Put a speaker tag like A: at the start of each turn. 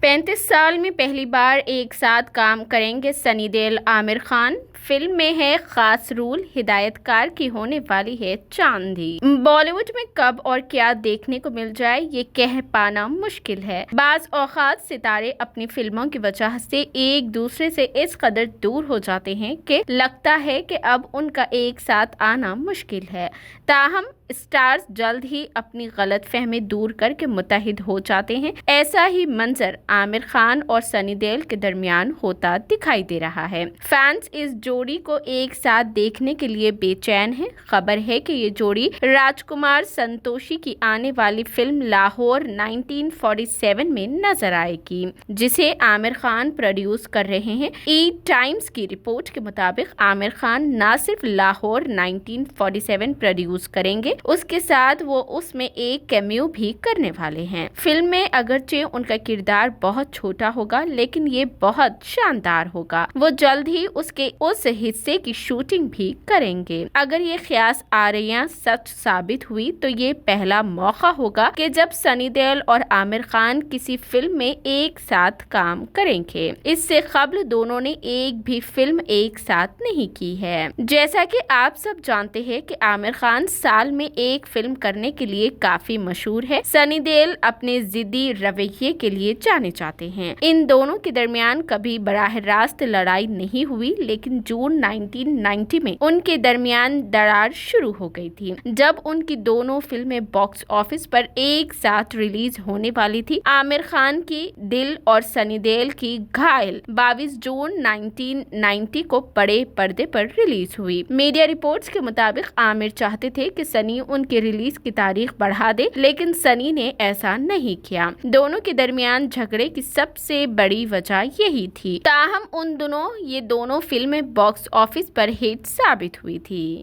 A: 35 साल में पहली बार एक साथ काम करेंगे सनी देओल आमिर खान। फिल्म में है खास रूल, हिदायतकार की होने वाली है चांदी। बॉलीवुड में कब और क्या देखने को मिल जाए ये कह पाना मुश्किल है। बाज औकात सितारे अपनी फिल्मों की वजह से एक दूसरे से इस कदर दूर हो जाते हैं कि लगता है कि अब उनका एक साथ आना मुश्किल है। ताहम स्टार्स जल्द ही अपनी गलतफहमी दूर करके मुत्तहिद हो जाते हैं। ऐसा ही मंजर आमिर खान और सनी देओल के दरमियान होता दिखाई दे रहा है। फैंस इस जोड़ी को एक साथ देखने के लिए बेचैन हैं। खबर है कि ये जोड़ी राजकुमार संतोषी की आने वाली फिल्म लाहौर 1947 में नजर आएगी, जिसे आमिर खान प्रोड्यूस कर रहे हैं। ई टाइम्स की रिपोर्ट के मुताबिक आमिर खान न सिर्फ लाहौर 1947 प्रोड्यूस करेंगे, उसके साथ वो उसमें एक कैमियो भी करने वाले हैं। फिल्म में अगरचे उनका किरदार बहुत छोटा होगा, लेकिन ये बहुत शानदार होगा। वो जल्द ही उसके उस हिस्से की शूटिंग भी करेंगे। अगर ये ख्यास आरियां सच साबित हुई तो ये पहला मौका होगा कि जब सनी देओल और आमिर खान किसी फिल्म में एक साथ काम करेंगे। इससे कबल दोनों ने एक भी फिल्म एक साथ नहीं की है। जैसा कि आप सब जानते हैं कि आमिर खान साल में एक फिल्म करने के लिए काफी मशहूर है। सनी देओल अपने जिद्दी रवैये के लिए जाने जाते हैं। इन दोनों के दरमियान कभी बराह रास्त लड़ाई नहीं हुई, लेकिन जून 1990 में उनके दरमियान दरार शुरू हो गई थी, जब उनकी दोनों फिल्में बॉक्स ऑफिस पर एक साथ रिलीज होने वाली थी। आमिर खान की दिल और सनी देओल की घायल 22 जून 1990 को बड़े पर्दे पर रिलीज हुई। मीडिया रिपोर्ट्स के मुताबिक आमिर चाहते थे कि सनी उनकी रिलीज की तारीख बढ़ा दे, लेकिन सनी ने ऐसा नहीं किया। दोनों के दरमियान झगड़े की सबसे बड़ी वजह यही थी। ताहम ये दोनों फिल्में बॉक्स ऑफिस पर हिट साबित हुई थी।